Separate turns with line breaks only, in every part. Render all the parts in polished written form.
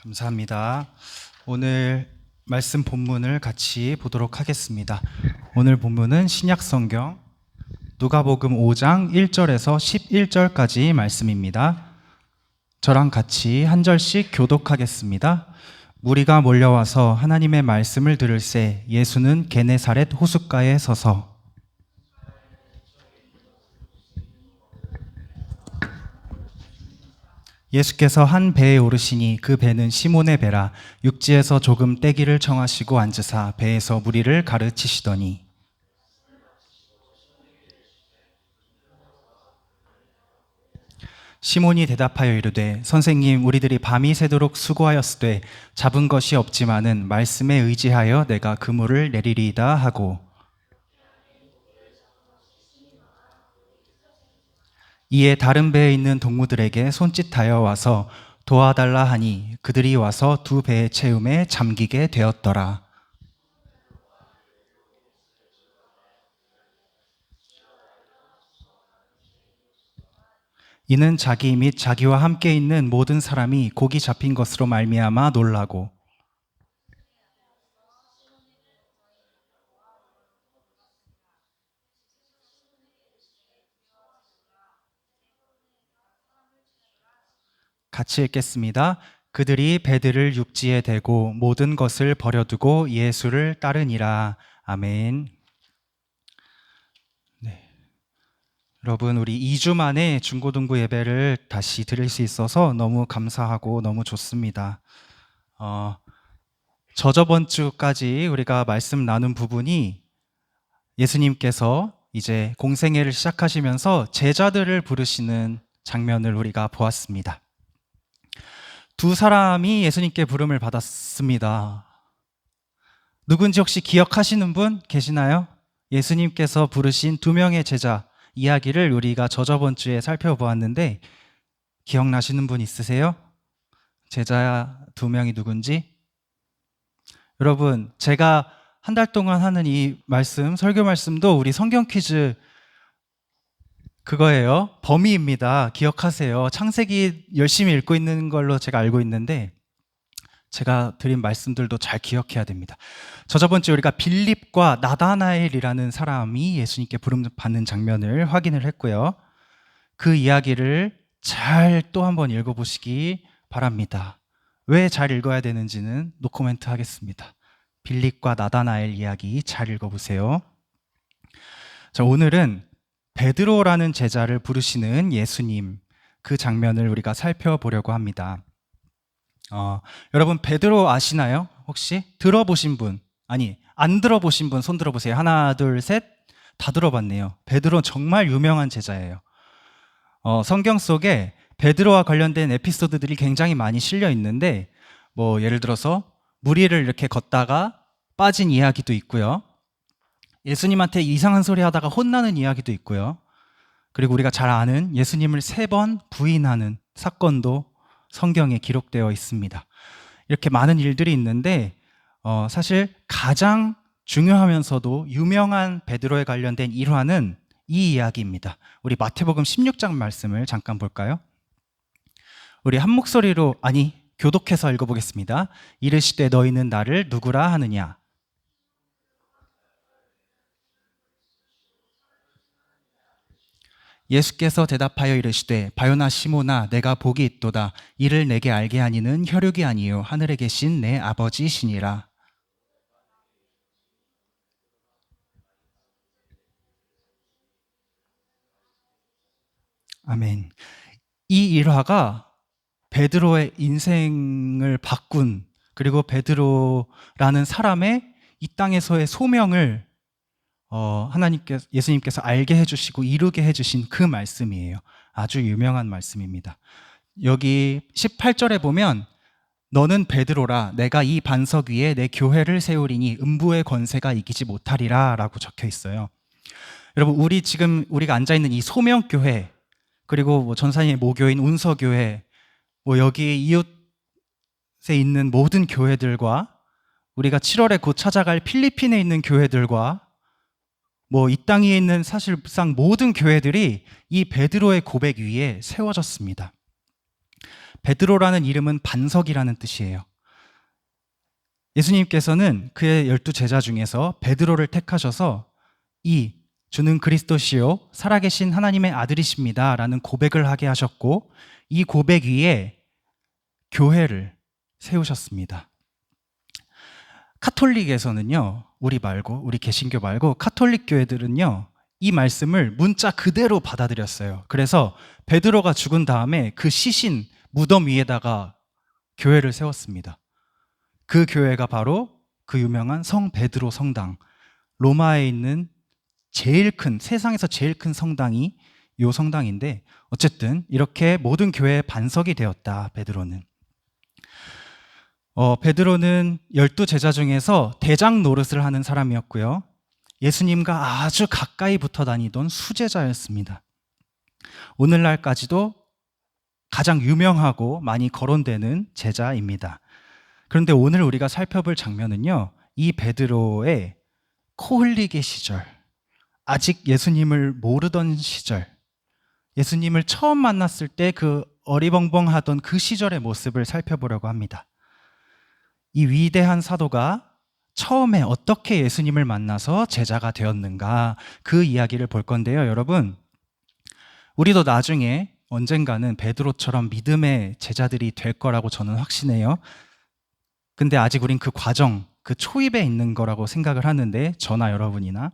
감사합니다. 오늘 말씀 본문을 같이 보도록 하겠습니다. 오늘 본문은 신약성경 누가복음 5장 1절에서 11절까지 말씀입니다. 저랑 같이 한 절씩 교독하겠습니다. 무리가 몰려와서 하나님의 말씀을 들을새 예수는 게네사렛 호숫가에 서서 예수께서 한 배에 오르시니 그 배는 시몬의 배라. 육지에서 조금 떼기를 청하시고 앉으사 배에서 무리를 가르치시더니 시몬이 대답하여 이르되 선생님, 우리들이 밤이 새도록 수고하였으되 잡은 것이 없지만은 말씀에 의지하여 내가 그물을 내리리이다 하고, 이에 다른 배에 있는 동무들에게 손짓하여 와서 도와달라 하니 그들이 와서 두 배의 채움에 잠기게 되었더라. 이는 자기 및 자기와 함께 있는 모든 사람이 고기 잡힌 것으로 말미암아 놀라고, 같이 읽겠습니다. 그들이 배들을 육지에 대고 모든 것을 버려두고 예수를 따르니라. 아멘. 네. 여러분, 우리 2주 만에 중고등부 예배를 다시 드릴 수 있어서 너무 감사하고 너무 좋습니다. 저번 주까지 우리가 말씀 나눈 부분이 예수님께서 이제 공생애를 시작하시면서 제자들을 부르시는 장면을 우리가 보았습니다. 두 사람이 예수님께 부름을 받았습니다. 누군지 혹시 기억하시는 분 계시나요? 예수님께서 부르신 두 명의 제자 이야기를 우리가 저번 주에 살펴보았는데 기억나시는 분 있으세요? 제자 두 명이 누군지? 여러분, 제가 한 달 동안 하는 이 말씀, 설교 말씀도 우리 성경 퀴즈 그거예요. 범위입니다. 기억하세요. 창세기 열심히 읽고 있는 걸로 제가 알고 있는데 제가 드린 말씀들도 잘 기억해야 됩니다. 저번 주에 우리가 빌립과 나다나엘이라는 사람이 예수님께 부름 받는 장면을 확인을 했고요. 그 이야기를 잘 또 한번 읽어보시기 바랍니다. 왜 잘 읽어야 되는지는 노코멘트 하겠습니다. 빌립과 나다나엘 이야기 잘 읽어보세요. 자, 오늘은 베드로라는 제자를 부르시는 예수님, 그 장면을 우리가 살펴보려고 합니다. 여러분, 베드로 아시나요? 혹시 들어보신 분? 아니, 안 들어보신 분 손 들어보세요. 하나, 둘, 셋. 다 들어봤네요. 베드로 정말 유명한 제자예요. 성경 속에 베드로와 관련된 에피소드들이 굉장히 많이 실려 있는데, 예를 들어서 무리를 이렇게 걷다가 빠진 이야기도 있고요. 예수님한테 이상한 소리 하다가 혼나는 이야기도 있고요. 그리고 우리가 잘 아는 예수님을 3번 부인하는 사건도 성경에 기록되어 있습니다. 이렇게 많은 일들이 있는데 사실 가장 중요하면서도 유명한 베드로에 관련된 일화는 이 이야기입니다. 우리 마태복음 16장 말씀을 잠깐 볼까요? 우리 한 목소리로, 교독해서 읽어보겠습니다. 이르시되 너희는 나를 누구라 하느냐? 예수께서 대답하여 이르시되 바요나 시모나, 내가 복이 있도다. 이를 내게 알게 하니는 혈육이 아니요 하늘에 계신 내 아버지시니라. 아멘. 이 일화가 베드로의 인생을 바꾼, 그리고 베드로라는 사람의 이 땅에서의 소명을 예수님께서 알게 해주시고 이루게 해주신 그 말씀이에요. 아주 유명한 말씀입니다. 여기 18절에 보면 너는 베드로라, 내가 이 반석 위에 내 교회를 세우리니 음부의 권세가 이기지 못하리라 라고 적혀 있어요. 여러분, 우리가 앉아있는 이 소명교회, 그리고 전산의 모교인 운서교회, 여기 이웃에 있는 모든 교회들과 우리가 7월에 곧 찾아갈 필리핀에 있는 교회들과 이 땅 위에 있는 사실상 모든 교회들이 이 베드로의 고백 위에 세워졌습니다. 베드로라는 이름은 반석이라는 뜻이에요. 예수님께서는 그의 12제자 중에서 베드로를 택하셔서 이 주는 그리스도시요 살아계신 하나님의 아들이십니다 라는 고백을 하게 하셨고, 이 고백 위에 교회를 세우셨습니다. 카톨릭에서는요, 우리 개신교 말고 카톨릭 교회들은요, 이 말씀을 문자 그대로 받아들였어요. 그래서 베드로가 죽은 다음에 그 시신 무덤 위에다가 교회를 세웠습니다. 그 교회가 바로 그 유명한 성 베드로 성당, 로마에 있는 세상에서 제일 큰 성당이 이 성당인데, 어쨌든 이렇게 모든 교회의 반석이 되었다, 베드로는. 베드로는 12제자 중에서 대장 노릇을 하는 사람이었고요. 예수님과 아주 가까이 붙어 다니던 수제자였습니다. 오늘날까지도 가장 유명하고 많이 거론되는 제자입니다. 그런데 오늘 우리가 살펴볼 장면은요, 이 베드로의 코 흘리기 시절, 아직 예수님을 모르던 시절, 예수님을 처음 만났을 때 그 어리벙벙하던 그 시절의 모습을 살펴보려고 합니다. 이 위대한 사도가 처음에 어떻게 예수님을 만나서 제자가 되었는가, 그 이야기를 볼 건데요. 여러분, 우리도 나중에 언젠가는 베드로처럼 믿음의 제자들이 될 거라고 저는 확신해요. 근데 아직 우린 그 과정, 그 초입에 있는 거라고 생각을 하는데, 저나 여러분이나.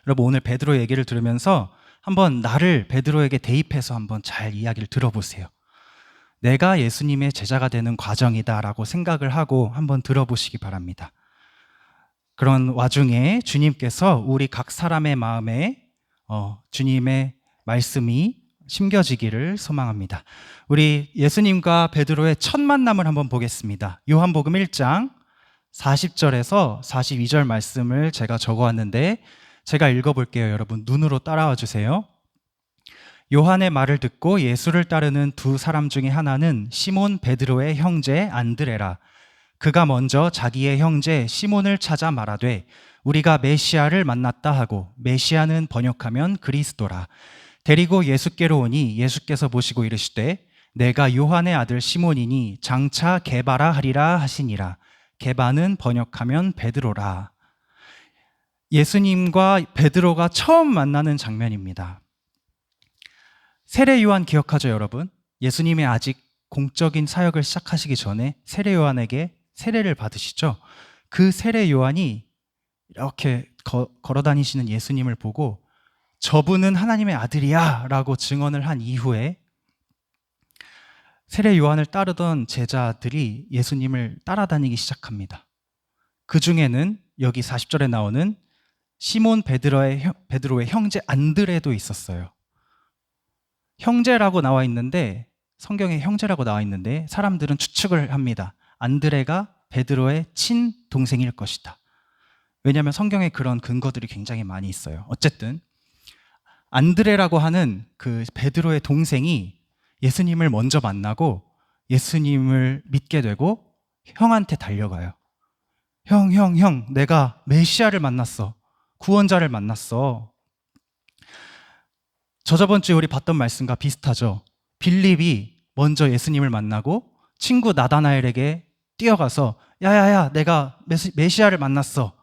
여러분, 오늘 베드로 얘기를 들으면서 한번 나를 베드로에게 대입해서 한번 잘 이야기를 들어보세요. 내가 예수님의 제자가 되는 과정이다라고 생각을 하고 한번 들어보시기 바랍니다. 그런 와중에 주님께서 우리 각 사람의 마음에 주님의 말씀이 심겨지기를 소망합니다. 우리 예수님과 베드로의 첫 만남을 한번 보겠습니다. 요한복음 1장 40절에서 42절 말씀을 제가 적어왔는데 제가 읽어볼게요. 여러분 눈으로 따라와 주세요. 요한의 말을 듣고 예수를 따르는 두 사람 중에 하나는 시몬 베드로의 형제 안드레라. 그가 먼저 자기의 형제 시몬을 찾아 말하되 우리가 메시아를 만났다 하고, 메시아는 번역하면 그리스도라. 데리고 예수께로 오니 예수께서 보시고 이르시되 내가 요한의 아들 시몬이니 장차 게바라 하리라 하시니라. 게바는 번역하면 베드로라. 예수님과 베드로가 처음 만나는 장면입니다. 세례 요한 기억하죠, 여러분? 예수님이 아직 공적인 사역을 시작하시기 전에 세례 요한에게 세례를 받으시죠. 그 세례 요한이 이렇게 걸어 다니시는 예수님을 보고 저분은 하나님의 아들이야 라고 증언을 한 이후에 세례 요한을 따르던 제자들이 예수님을 따라다니기 시작합니다. 그 중에는 여기 40절에 나오는 시몬 베드로의 형제 안드레도 있었어요. 형제라고 나와 있는데, 성경에 형제라고 나와 있는데 사람들은 추측을 합니다. 안드레가 베드로의 친동생일 것이다. 왜냐하면 성경에 그런 근거들이 굉장히 많이 있어요. 어쨌든 안드레라고 하는 그 베드로의 동생이 예수님을 먼저 만나고 예수님을 믿게 되고 형한테 달려가요. 형, 내가 메시아를 만났어. 구원자를 만났어. 저번 주에 우리 봤던 말씀과 비슷하죠. 빌립이 먼저 예수님을 만나고 친구 나다나엘에게 뛰어가서 야야야, 내가 메시아를 만났어.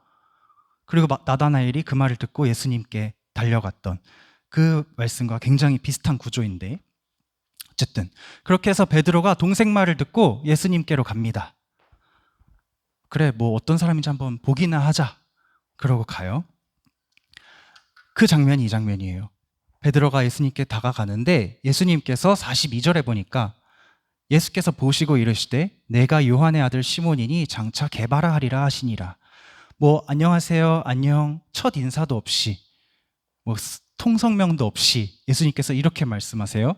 그리고 나다나엘이 그 말을 듣고 예수님께 달려갔던 그 말씀과 굉장히 비슷한 구조인데, 어쨌든 그렇게 해서 베드로가 동생 말을 듣고 예수님께로 갑니다. 그래, 뭐 어떤 사람인지 한번 보기나 하자. 그러고 가요. 그 장면이 이 장면이에요. 베드로가 예수님께 다가가는데 예수님께서 42절에 보니까 예수께서 보시고 이르시되 내가 요한의 아들 시몬이니 장차 게바라 하리라 하시니라. 뭐 안녕하세요, 안녕, 첫 인사도 없이, 뭐 통성명도 없이 예수님께서 이렇게 말씀하세요.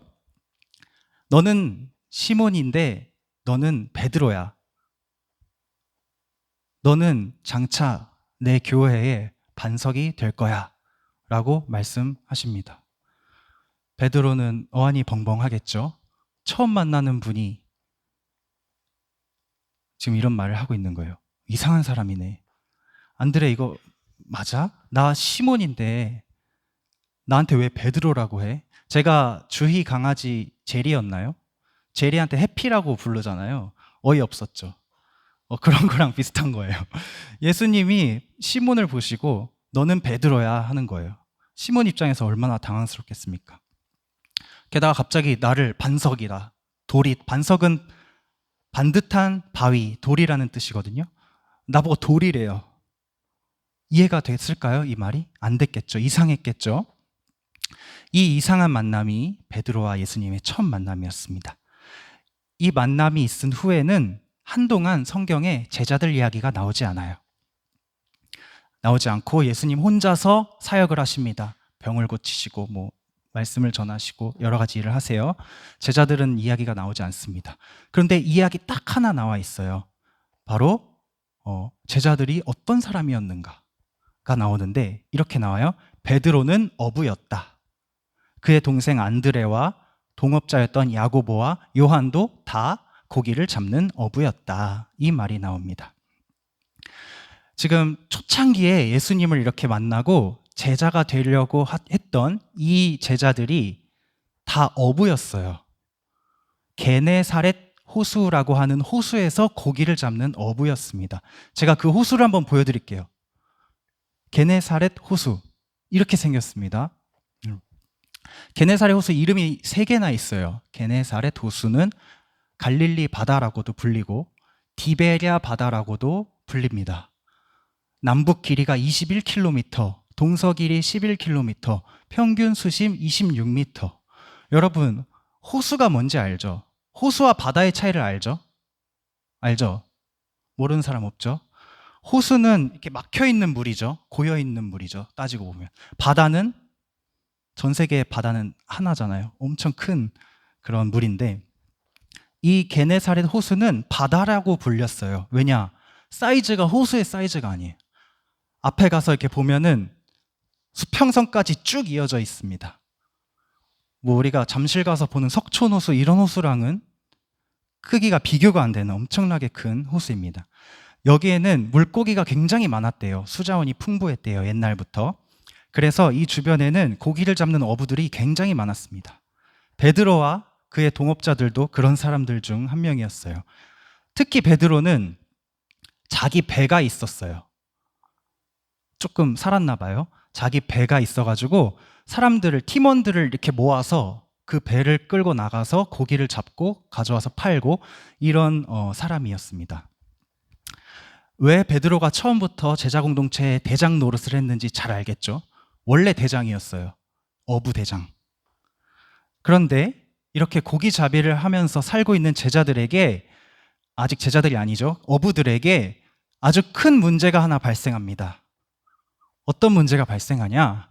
너는 시몬인데 너는 베드로야. 너는 장차 내 교회의 반석이 될 거야 라고 말씀하십니다. 베드로는 어안이 벙벙하겠죠. 처음 만나는 분이 지금 이런 말을 하고 있는 거예요. 이상한 사람이네. 안드레, 이거 맞아? 나 시몬인데 나한테 왜 베드로라고 해? 제가 주희 강아지 제리였나요? 제리한테 해피라고 부르잖아요. 어이없었죠. 그런 거랑 비슷한 거예요. 예수님이 시몬을 보시고 너는 베드로야 하는 거예요. 시몬 입장에서 얼마나 당황스럽겠습니까? 게다가 갑자기 나를 반석이다. 돌이, 반석은 반듯한 바위, 돌이라는 뜻이거든요. 나보고 돌이래요. 이해가 됐을까요? 이 말이? 안 됐겠죠. 이상했겠죠. 이 이상한 만남이 베드로와 예수님의 첫 만남이었습니다. 이 만남이 있은 후에는 한동안 성경에 제자들 이야기가 나오지 않아요. 나오지 않고 예수님 혼자서 사역을 하십니다. 병을 고치시고 말씀을 전하시고 여러 가지 일을 하세요. 제자들은 이야기가 나오지 않습니다. 그런데 이야기 딱 하나 나와 있어요. 바로 제자들이 어떤 사람이었는가가 나오는데 이렇게 나와요. 베드로는 어부였다. 그의 동생 안드레와 동업자였던 야고보와 요한도 다 고기를 잡는 어부였다. 이 말이 나옵니다. 지금 초창기에 예수님을 이렇게 만나고 제자가 되려고 했던 이 제자들이 다 어부였어요. 게네사렛 호수라고 하는 호수에서 고기를 잡는 어부였습니다. 제가 그 호수를 한번 보여드릴게요. 게네사렛 호수 이렇게 생겼습니다. 게네사렛 호수 이름이 3개나 있어요. 게네사렛 호수는 갈릴리 바다라고도 불리고 디베랴 바다라고도 불립니다. 남북 길이가 21km, 동서 길이 11km, 평균 수심 26m. 여러분, 호수가 뭔지 알죠? 호수와 바다의 차이를 알죠? 알죠? 모르는 사람 없죠? 호수는 이렇게 막혀 있는 물이죠. 고여 있는 물이죠. 따지고 보면. 바다는 전 세계의 바다는 하나잖아요. 엄청 큰 그런 물인데 이 게네사렛 호수는 바다라고 불렸어요. 왜냐? 사이즈가 호수의 사이즈가 아니에요. 앞에 가서 이렇게 보면은 수평선까지 쭉 이어져 있습니다. 우리가 잠실 가서 보는 석촌호수 이런 호수랑은 크기가 비교가 안 되는 엄청나게 큰 호수입니다. 여기에는 물고기가 굉장히 많았대요. 수자원이 풍부했대요. 옛날부터. 그래서 이 주변에는 고기를 잡는 어부들이 굉장히 많았습니다. 베드로와 그의 동업자들도 그런 사람들 중 한 명이었어요. 특히 베드로는 자기 배가 있었어요. 조금 살았나 봐요. 자기 배가 있어가지고 사람들을, 팀원들을 이렇게 모아서 그 배를 끌고 나가서 고기를 잡고 가져와서 팔고 이런 사람이었습니다. 왜 베드로가 처음부터 제자 공동체의 대장 노릇을 했는지 잘 알겠죠? 원래 대장이었어요. 어부 대장. 그런데 이렇게 고기잡이를 하면서 살고 있는 제자들에게, 아직 제자들이 아니죠, 어부들에게 아주 큰 문제가 하나 발생합니다. 어떤 문제가 발생하냐?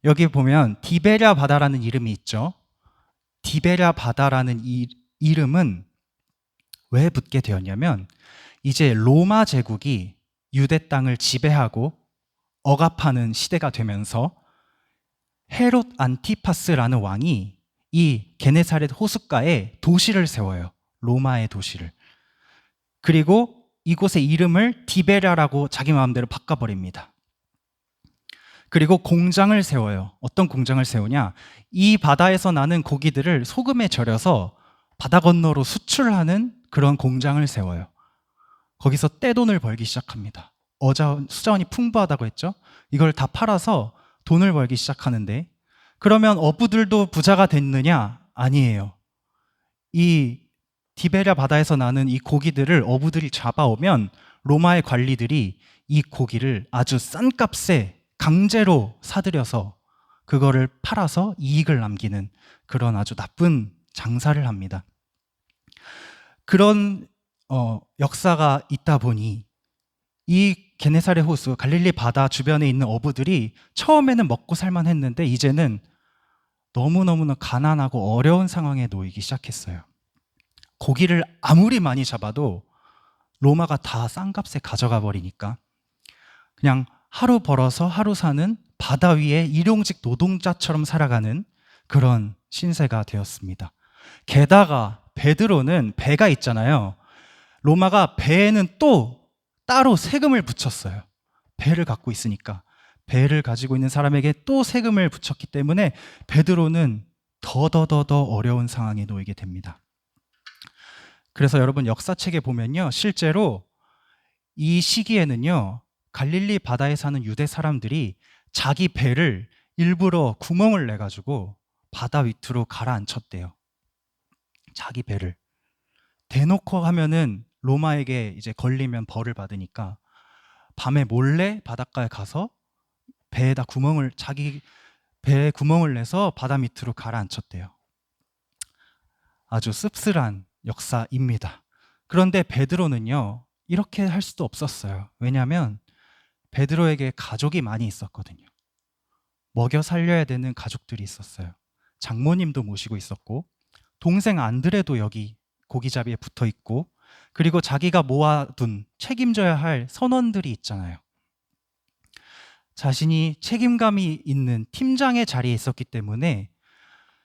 여기 보면 디베랴 바다라는 이름이 있죠. 디베랴 바다라는 이 이름은 왜 붙게 되었냐면 이제 로마 제국이 유대 땅을 지배하고 억압하는 시대가 되면서 헤롯 안티파스라는 왕이 이 게네사렛 호숫가에 도시를 세워요. 로마의 도시를. 그리고 이곳의 이름을 디베랴라고 자기 마음대로 바꿔버립니다. 그리고 공장을 세워요. 어떤 공장을 세우냐? 이 바다에서 나는 고기들을 소금에 절여서 바다 건너로 수출하는 그런 공장을 세워요. 거기서 떼돈을 벌기 시작합니다. 수자원이 풍부하다고 했죠? 이걸 다 팔아서 돈을 벌기 시작하는데, 그러면 어부들도 부자가 됐느냐? 아니에요. 이 디베랴 바다에서 나는 이 고기들을 어부들이 잡아오면 로마의 관리들이 이 고기를 아주 싼 값에 강제로 사들여서 그거를 팔아서 이익을 남기는 그런 아주 나쁜 장사를 합니다. 그런 역사가 있다 보니 이 게네사렛 호수, 갈릴리 바다 주변에 있는 어부들이 처음에는 먹고 살만 했는데 이제는 너무너무나 가난하고 어려운 상황에 놓이기 시작했어요. 고기를 아무리 많이 잡아도 로마가 다 싼 값에 가져가 버리니까 그냥 하루 벌어서 하루 사는 바다 위에 일용직 노동자처럼 살아가는 그런 신세가 되었습니다. 게다가 베드로는 배가 있잖아요. 로마가 배에는 또 따로 세금을 붙였어요. 배를 갖고 있으니까. 배를 가지고 있는 사람에게 또 세금을 붙였기 때문에 베드로는 더 어려운 상황에 놓이게 됩니다. 그래서 여러분 역사책에 보면요, 실제로 이 시기에는요, 갈릴리 바다에 사는 유대 사람들이 자기 배를 일부러 구멍을 내가지고 바다 밑으로 가라앉혔대요. 자기 배를. 대놓고 하면은 로마에게 이제 걸리면 벌을 받으니까 밤에 몰래 바닷가에 가서 배에다 자기 배에 구멍을 내서 바다 밑으로 가라앉혔대요. 아주 씁쓸한 역사입니다. 그런데 베드로는요, 이렇게 할 수도 없었어요. 왜냐하면 베드로에게 가족이 많이 있었거든요. 먹여 살려야 되는 가족들이 있었어요. 장모님도 모시고 있었고, 동생 안드레도 여기 고기잡이에 붙어 있고, 그리고 자기가 모아둔 책임져야 할 선원들이 있잖아요. 자신이 책임감이 있는 팀장의 자리에 있었기 때문에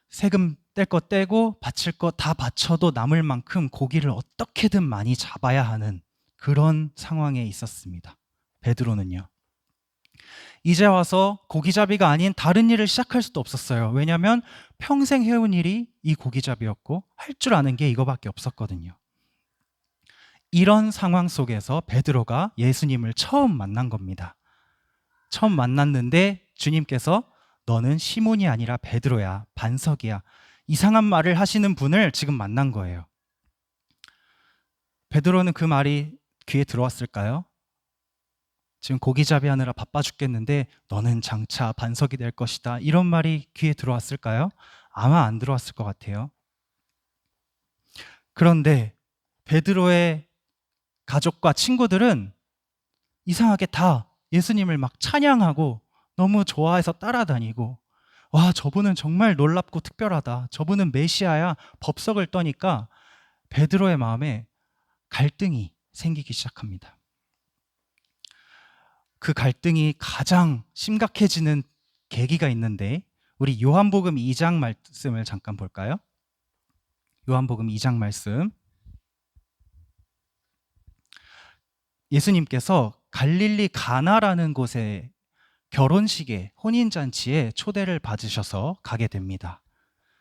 세금 뗄 거 떼고 바칠 거 다 바쳐도 남을 만큼 고기를 어떻게든 많이 잡아야 하는 그런 상황에 있었습니다. 베드로는요. 이제 와서 고기잡이가 아닌 다른 일을 시작할 수도 없었어요. 왜냐하면 평생 해온 일이 이 고기잡이였고 할 줄 아는 게 이거밖에 없었거든요. 이런 상황 속에서 베드로가 예수님을 처음 만난 겁니다. 처음 만났는데 주님께서 너는 시몬이 아니라 베드로야, 반석이야, 이상한 말을 하시는 분을 지금 만난 거예요. 베드로는 그 말이 귀에 들어왔을까요? 지금 고기잡이 하느라 바빠 죽겠는데 너는 장차 반석이 될 것이다, 이런 말이 귀에 들어왔을까요? 아마 안 들어왔을 것 같아요. 그런데 베드로의 가족과 친구들은 이상하게 다 예수님을 막 찬양하고 너무 좋아해서 따라다니고, 와, 저분은 정말 놀랍고 특별하다, 저분은 메시아야, 법석을 떠니까 베드로의 마음에 갈등이 생기기 시작합니다. 그 갈등이 가장 심각해지는 계기가 있는데 우리 요한복음 2장 말씀을 잠깐 볼까요? 요한복음 2장 말씀. 예수님께서 갈릴리 가나라는 곳에 결혼식에, 혼인잔치에 초대를 받으셔서 가게 됩니다.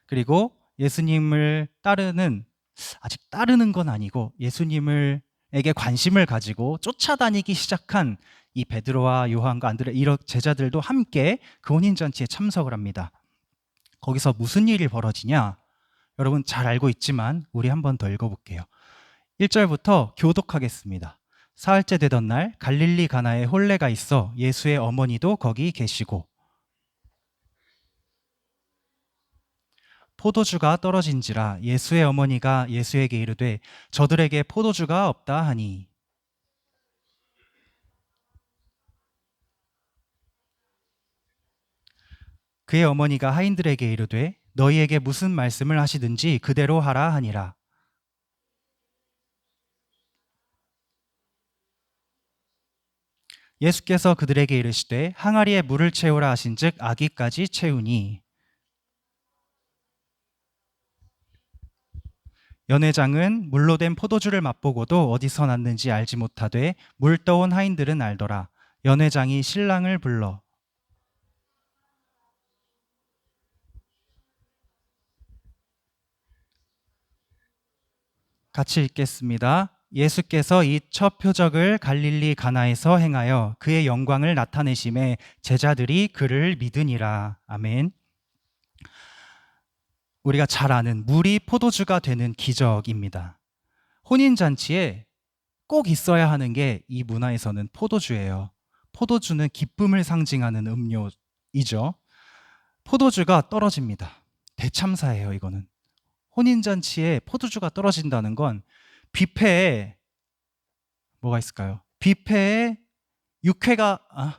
그리고 예수님을 아직 따르는 건 아니고 예수님에게 관심을 가지고 쫓아다니기 시작한 이 베드로와 요한과 안드레, 이런 제자들도 함께 그 혼인잔치에 참석을 합니다. 거기서 무슨 일이 벌어지냐? 여러분 잘 알고 있지만 우리 한 번 더 읽어볼게요. 1절부터 교독하겠습니다. 사흘째 되던 날 갈릴리 가나에 혼례가 있어 예수의 어머니도 거기 계시고, 포도주가 떨어진지라 예수의 어머니가 예수에게 이르되 저들에게 포도주가 없다 하니, 그의 어머니가 하인들에게 이르되 너희에게 무슨 말씀을 하시든지 그대로 하라 하니라. 예수께서 그들에게 이르시되 항아리에 물을 채우라 하신즉 아기까지 채우니, 연회장은 물로 된 포도주를 맛보고도 어디서 났는지 알지 못하되 물 떠온 하인들은 알더라. 연회장이 신랑을 불러 같이 읽겠습니다. 예수께서 이 첫 표적을 갈릴리 가나에서 행하여 그의 영광을 나타내심에 제자들이 그를 믿으니라. 아멘. 우리가 잘 아는 물이 포도주가 되는 기적입니다. 혼인잔치에 꼭 있어야 하는 게 이 문화에서는 포도주예요. 포도주는 기쁨을 상징하는 음료이죠. 포도주가 떨어집니다. 대참사예요, 이거는. 혼인잔치에 포도주가 떨어진다는 건 뷔페에 뭐가 있을까요? 뷔페에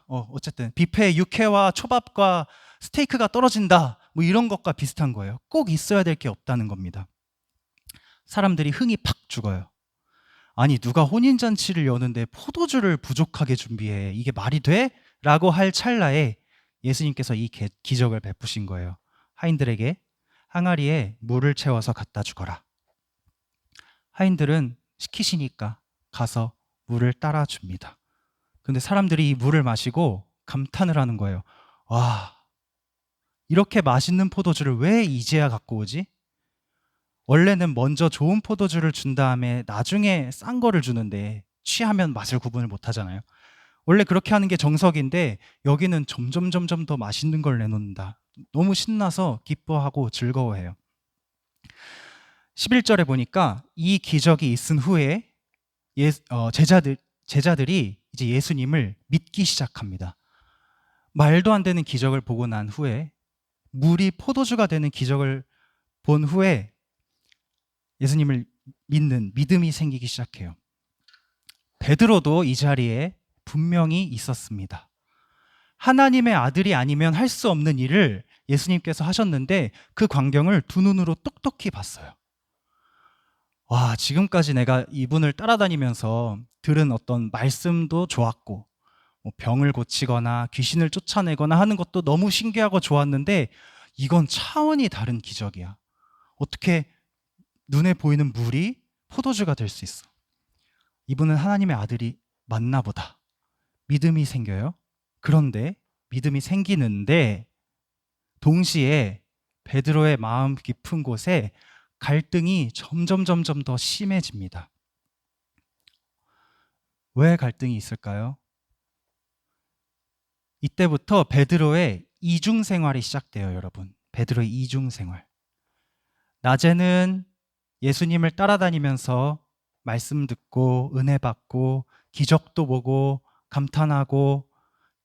어쨌든 뷔페에 육회와 초밥과 스테이크가 떨어진다, 뭐 이런 것과 비슷한 거예요. 꼭 있어야 될 게 없다는 겁니다. 사람들이 흥이 팍 죽어요. 아니, 누가 혼인잔치를 여는데 포도주를 부족하게 준비해, 이게 말이 돼? 라고 할 찰나에 예수님께서 이 기적을 베푸신 거예요. 하인들에게 항아리에 물을 채워서 갖다 주거라. 하인들은 시키시니까 가서 물을 따라 줍니다. 근데 사람들이 이 물을 마시고 감탄을 하는 거예요. 와, 이렇게 맛있는 포도주를 왜 이제야 갖고 오지? 원래는 먼저 좋은 포도주를 준 다음에 나중에 싼 거를 주는데 취하면 맛을 구분을 못 하잖아요. 원래 그렇게 하는 게 정석인데 여기는 점점 더 맛있는 걸 내놓는다. 너무 신나서 기뻐하고 즐거워해요. 11절에 보니까 이 기적이 있은 후에 제자들이 이제 예수님을 믿기 시작합니다. 말도 안 되는 기적을 보고 난 후에, 물이 포도주가 되는 기적을 본 후에 예수님을 믿는 믿음이 생기기 시작해요. 베드로도 이 자리에 분명히 있었습니다. 하나님의 아들이 아니면 할 수 없는 일을 예수님께서 하셨는데 그 광경을 두 눈으로 똑똑히 봤어요. 와, 지금까지 내가 이분을 따라다니면서 들은 어떤 말씀도 좋았고, 병을 고치거나 귀신을 쫓아내거나 하는 것도 너무 신기하고 좋았는데 이건 차원이 다른 기적이야. 어떻게 눈에 보이는 물이 포도주가 될 수 있어? 이분은 하나님의 아들이 맞나 보다. 믿음이 생겨요. 그런데 믿음이 생기는데 동시에 베드로의 마음 깊은 곳에 갈등이 점점 더 심해집니다. 왜 갈등이 있을까요? 이때부터 베드로의 이중 생활이 시작돼요, 여러분. 베드로의 이중 생활. 낮에는 예수님을 따라다니면서 말씀 듣고 은혜 받고 기적도 보고 감탄하고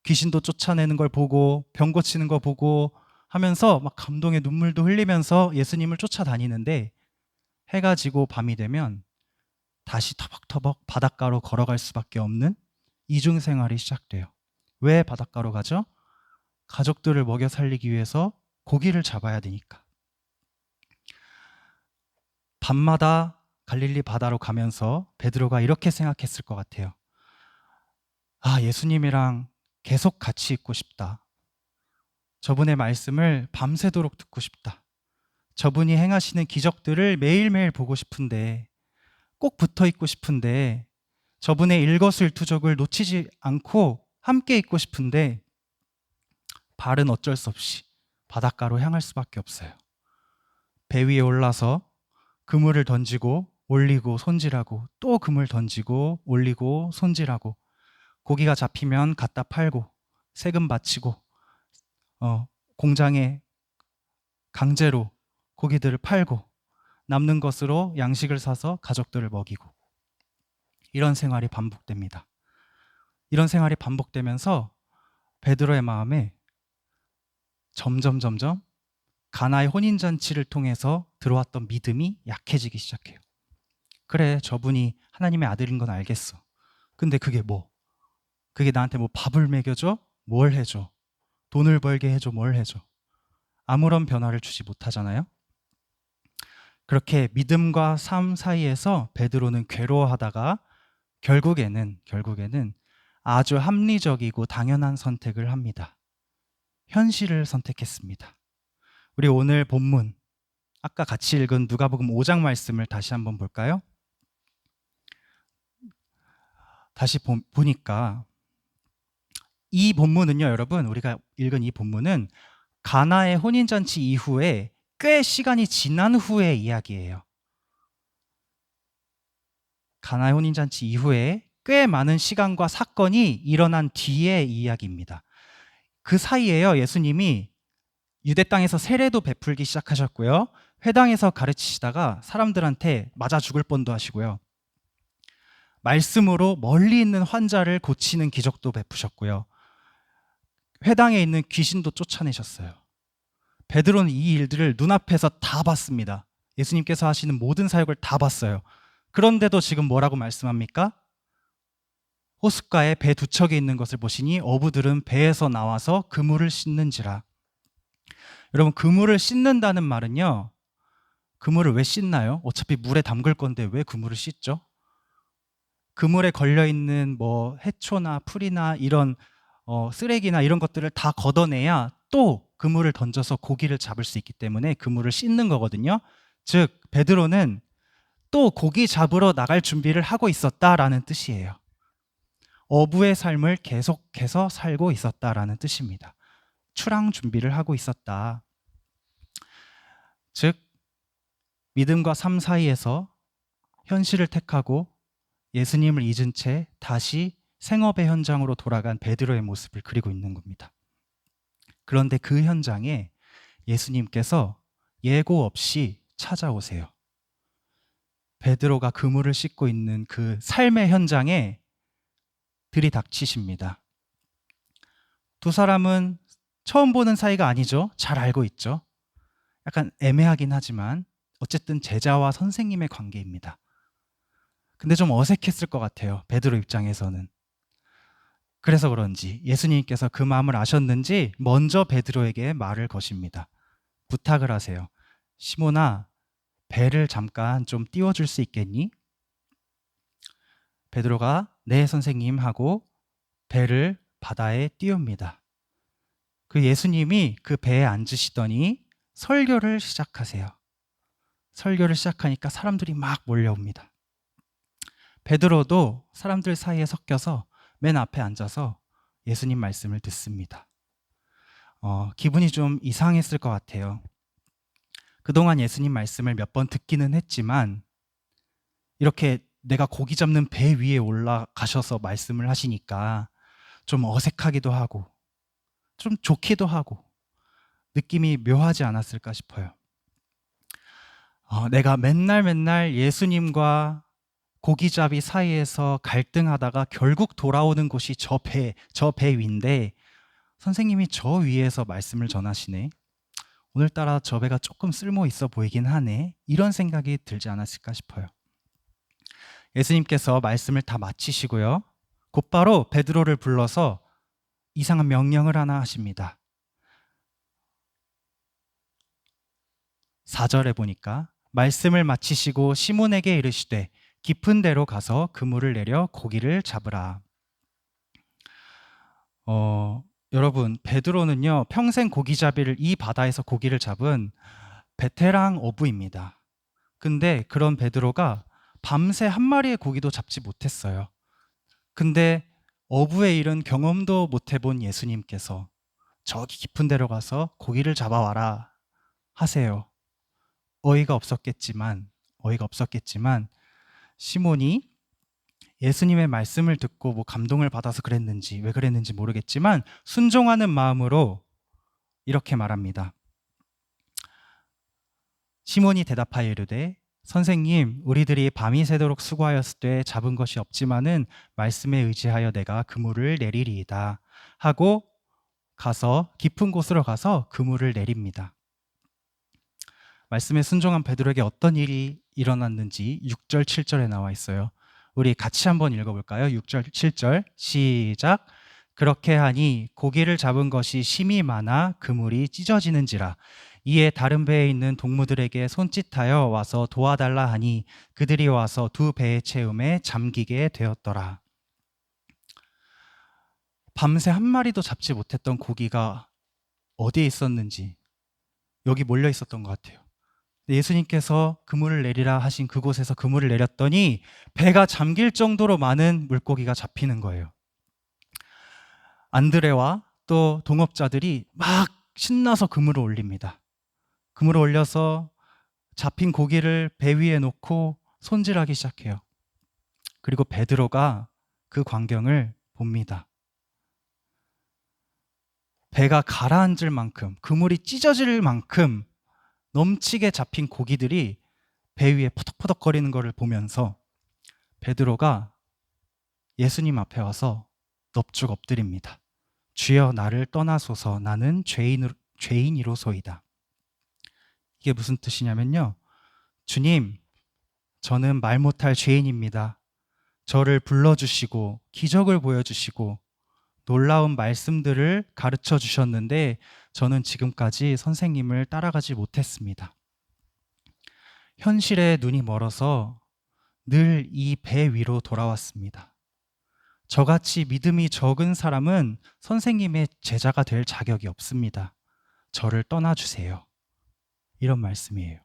귀신도 쫓아내는 걸 보고 병 고치는 거 보고 하면서 막 감동의 눈물도 흘리면서 예수님을 쫓아다니는데 해가 지고 밤이 되면 다시 터벅터벅 바닷가로 걸어갈 수밖에 없는 이중 생활이 시작돼요. 왜 바닷가로 가죠? 가족들을 먹여 살리기 위해서 고기를 잡아야 되니까. 밤마다 갈릴리 바다로 가면서 베드로가 이렇게 생각했을 것 같아요. 아, 예수님이랑 계속 같이 있고 싶다. 저분의 말씀을 밤새도록 듣고 싶다. 저분이 행하시는 기적들을 매일매일 보고 싶은데, 꼭 붙어 있고 싶은데, 저분의 일거수일투족을 놓치지 않고 함께 있고 싶은데 발은 어쩔 수 없이 바닷가로 향할 수밖에 없어요. 배 위에 올라서 그물을 던지고 올리고 손질하고 또 그물 던지고 올리고 손질하고 고기가 잡히면 갖다 팔고 세금 바치고 공장에 강제로 고기들을 팔고 남는 것으로 양식을 사서 가족들을 먹이고 이런 생활이 반복됩니다. 이런 생활이 반복되면서 베드로의 마음에 점점 가나의 혼인잔치를 통해서 들어왔던 믿음이 약해지기 시작해요. 그래, 저분이 하나님의 아들인 건 알겠어. 근데 그게 뭐? 그게 나한테 뭐 밥을 먹여줘? 뭘 해줘? 돈을 벌게 해줘? 뭘 해줘? 아무런 변화를 주지 못하잖아요. 그렇게 믿음과 삶 사이에서 베드로는 괴로워하다가 결국에는 아주 합리적이고 당연한 선택을 합니다. 현실을 선택했습니다. 우리 오늘 본문, 아까 같이 읽은 누가복음 5장 말씀을 다시 한번 볼까요? 다시 보니까 이 본문은요, 여러분, 우리가 읽은 이 본문은 가나의 혼인잔치 이후에 꽤 시간이 지난 후의 이야기예요. 가나의 혼인잔치 이후에 꽤 많은 시간과 사건이 일어난 뒤의 이야기입니다. 그 사이에요, 예수님이 유대 땅에서 세례도 베풀기 시작하셨고요. 회당에서 가르치시다가 사람들한테 맞아 죽을 뻔도 하시고요. 말씀으로 멀리 있는 환자를 고치는 기적도 베푸셨고요. 회당에 있는 귀신도 쫓아내셨어요. 베드로는 이 일들을 눈앞에서 다 봤습니다. 예수님께서 하시는 모든 사역을 다 봤어요. 그런데도 지금 뭐라고 말씀합니까? 호숫가에 배 두 척이 있는 것을 보시니 어부들은 배에서 나와서 그물을 씻는지라. 여러분, 그물을 씻는다는 말은요, 그물을 왜 씻나요? 어차피 물에 담글 건데 왜 그물을 씻죠? 그물에 걸려있는 뭐 해초나 풀이나 이런 쓰레기나 이런 것들을 다 걷어내야 또 그물을 던져서 고기를 잡을 수 있기 때문에 그물을 씻는 거거든요. 즉 베드로는 또 고기 잡으러 나갈 준비를 하고 있었다라는 뜻이에요. 어부의 삶을 계속해서 살고 있었다라는 뜻입니다. 출항 준비를 하고 있었다. 즉 믿음과 삶 사이에서 현실을 택하고 예수님을 잊은 채 다시 생업의 현장으로 돌아간 베드로의 모습을 그리고 있는 겁니다. 그런데 그 현장에 예수님께서 예고 없이 찾아오세요. 베드로가 그물을 씻고 있는 그 삶의 현장에 들이닥치십니다. 두 사람은 처음 보는 사이가 아니죠. 잘 알고 있죠. 약간 애매하긴 하지만 어쨌든 제자와 선생님의 관계입니다. 근데 좀 어색했을 것 같아요. 베드로 입장에서는. 그래서 그런지 예수님께서 그 마음을 아셨는지 먼저 베드로에게 말을 거십니다. 부탁을 하세요. 시몬아, 배를 잠깐 좀 띄워줄 수 있겠니? 베드로가 네 선생님 하고 배를 바다에 띄웁니다. 그 예수님이 그 배에 앉으시더니 설교를 시작하세요. 설교를 시작하니까 사람들이 막 몰려옵니다. 베드로도 사람들 사이에 섞여서 맨 앞에 앉아서 예수님 말씀을 듣습니다. 기분이 좀 이상했을 것 같아요. 그동안 예수님 말씀을 몇 번 듣기는 했지만 이렇게 내가 고기 잡는 배 위에 올라가셔서 말씀을 하시니까 좀 어색하기도 하고 좀 좋기도 하고 느낌이 묘하지 않았을까 싶어요. 내가 맨날 예수님과 고기잡이 사이에서 갈등하다가 결국 돌아오는 곳이 저 배 위인데 선생님이 저 위에서 말씀을 전하시네. 오늘따라 저 배가 조금 쓸모 있어 보이긴 하네. 이런 생각이 들지 않았을까 싶어요. 예수님께서 말씀을 다 마치시고요. 곧바로 베드로를 불러서 이상한 명령을 하나 하십니다. 4절에 보니까 말씀을 마치시고 시몬에게 이르시되 깊은 데로 가서 그물을 내려 고기를 잡으라. 여러분, 베드로는요 평생 고기잡이를 이 바다에서 고기를 잡은 베테랑 어부입니다. 근데 그런 베드로가 밤새 한 마리의 고기도 잡지 못했어요. 근데 어부의 일은 경험도 못 해본 예수님께서 저기 깊은 데로 가서 고기를 잡아와라 하세요. 어이가 없었겠지만 시몬이 예수님의 말씀을 듣고 뭐 감동을 받아서 그랬는지 왜 그랬는지 모르겠지만 순종하는 마음으로 이렇게 말합니다. 시몬이 대답하여 이르되 선생님, 우리들이 밤이 새도록 수고하였을 때 잡은 것이 없지만은 말씀에 의지하여 내가 그물을 내리리이다 하고 가서 깊은 곳으로 가서 그물을 내립니다. 말씀에 순종한 베드로에게 어떤 일이 일어났는지 6절, 7절에 나와 있어요. 우리 같이 한번 읽어볼까요? 6절, 7절 시작. 그렇게 하니 고기를 잡은 것이 심이 많아 그물이 찢어지는지라. 이에 다른 배에 있는 동무들에게 손짓하여 와서 도와달라 하니 그들이 와서 두 배의 채움에 잠기게 되었더라. 밤새 한 마리도 잡지 못했던 고기가 어디에 있었는지 여기 몰려 있었던 것 같아요. 예수님께서 그물을 내리라 하신 그곳에서 그물을 내렸더니 배가 잠길 정도로 많은 물고기가 잡히는 거예요. 안드레와 또 동업자들이 막 신나서 그물을 올립니다. 그물을 올려서 잡힌 고기를 배 위에 놓고 손질하기 시작해요. 그리고 베드로가 그 광경을 봅니다. 배가 가라앉을 만큼, 그물이 찢어질 만큼 넘치게 잡힌 고기들이 배 위에 포덕포덕거리는 것을 보면서 베드로가 예수님 앞에 와서 넙죽 엎드립니다. 주여 나를 떠나소서 나는 죄인이로소이다. 이게 무슨 뜻이냐면요. 주님, 저는 말 못할 죄인입니다. 저를 불러주시고 기적을 보여주시고 놀라운 말씀들을 가르쳐 주셨는데 저는 지금까지 선생님을 따라가지 못했습니다. 현실에 눈이 멀어서 늘 이 배 위로 돌아왔습니다. 저같이 믿음이 적은 사람은 선생님의 제자가 될 자격이 없습니다. 저를 떠나주세요. 이런 말씀이에요.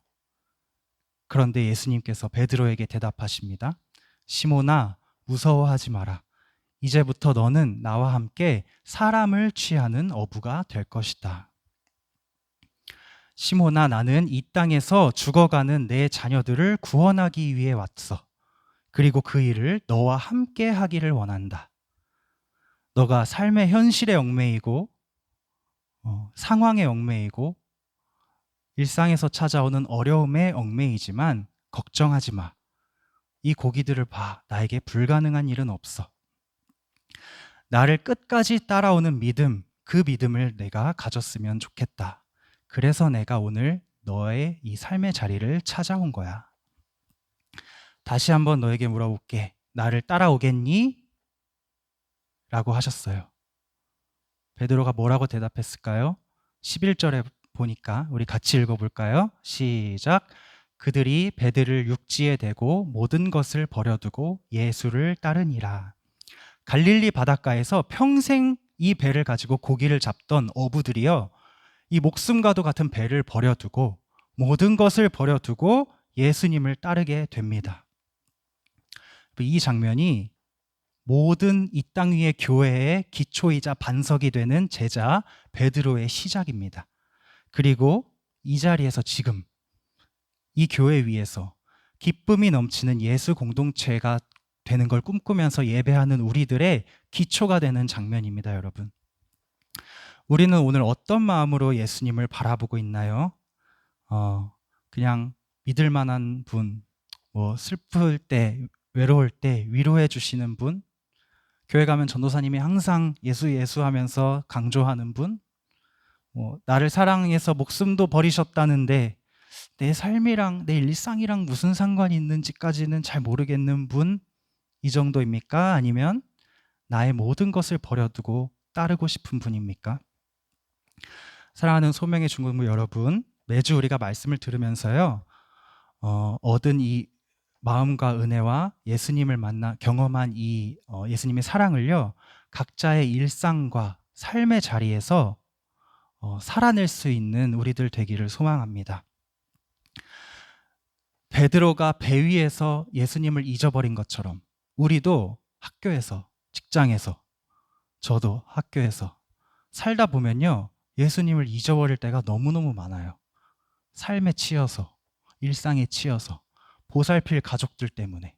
그런데 예수님께서 베드로에게 대답하십니다. 시몬아, 무서워하지 마라. 이제부터 너는 나와 함께 사람을 취하는 어부가 될 것이다. 시몬아, 나는 이 땅에서 죽어가는 내 자녀들을 구원하기 위해 왔어. 그리고 그 일을 너와 함께 하기를 원한다. 너가 삶의 현실에 얽매이고 상황에 얽매이고 일상에서 찾아오는 어려움에 얽매이지만 걱정하지 마. 이 고기들을 봐. 나에게 불가능한 일은 없어. 나를 끝까지 따라오는 믿음, 그 믿음을 내가 가졌으면 좋겠다. 그래서 내가 오늘 너의 이 삶의 자리를 찾아온 거야. 다시 한번 너에게 물어볼게. 나를 따라오겠니? 라고 하셨어요. 베드로가 뭐라고 대답했을까요? 11절에 보니까 우리 같이 읽어볼까요? 시작. 그들이 배들을 육지에 대고 모든 것을 버려두고 예수를 따르니라. 갈릴리 바닷가에서 평생 이 배를 가지고 고기를 잡던 어부들이요, 이 목숨과도 같은 배를 버려두고 모든 것을 버려두고 예수님을 따르게 됩니다. 이 장면이 모든 이 땅 위의 교회의 기초이자 반석이 되는 제자 베드로의 시작입니다. 그리고 이 자리에서 지금 이 교회 위에서 기쁨이 넘치는 예수 공동체가 되는 걸 꿈꾸면서 예배하는 우리들의 기초가 되는 장면입니다, 여러분. 우리는 오늘 어떤 마음으로 예수님을 바라보고 있나요? 그냥 믿을 만한 분, 슬플 때, 외로울 때 위로해 주시는 분, 교회 가면 전도사님이 항상 예수 예수 하면서 강조하는 분, 나를 사랑해서 목숨도 버리셨다는데 내 삶이랑 내 일상이랑 무슨 상관이 있는지까지는 잘 모르겠는 분, 이 정도입니까? 아니면 나의 모든 것을 버려두고 따르고 싶은 분입니까? 사랑하는 소명의 중공부 여러분, 매주 우리가 말씀을 들으면서요, 얻은 이 마음과 은혜와 예수님을 만나 경험한 이 예수님의 사랑을요, 각자의 일상과 삶의 자리에서 살아낼 수 있는 우리들 되기를 소망합니다. 베드로가 배 위에서 예수님을 잊어버린 것처럼 우리도 학교에서, 직장에서, 저도 학교에서 살다 보면요, 예수님을 잊어버릴 때가 너무너무 많아요. 삶에 치여서, 일상에 치여서, 보살필 가족들 때문에.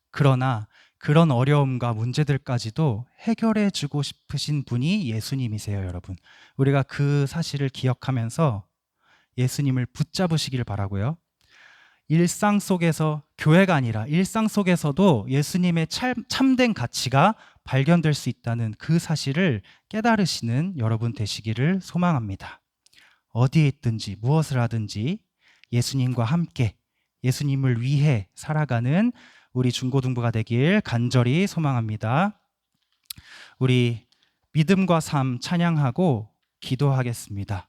그러나 그런 어려움과 문제들까지도 해결해 주고 싶으신 분이 예수님이세요, 여러분. 우리가 그 사실을 기억하면서 예수님을 붙잡으시길 바라고요. 일상 속에서, 교회가 아니라 일상 속에서도 예수님의 참된 가치가 발견될 수 있다는 그 사실을 깨달으시는 여러분 되시기를 소망합니다. 어디에 있든지 무엇을 하든지 예수님과 함께, 예수님을 위해 살아가는 우리 중고등부가 되길 간절히 소망합니다. 우리 믿음과 삶 찬양하고 기도하겠습니다.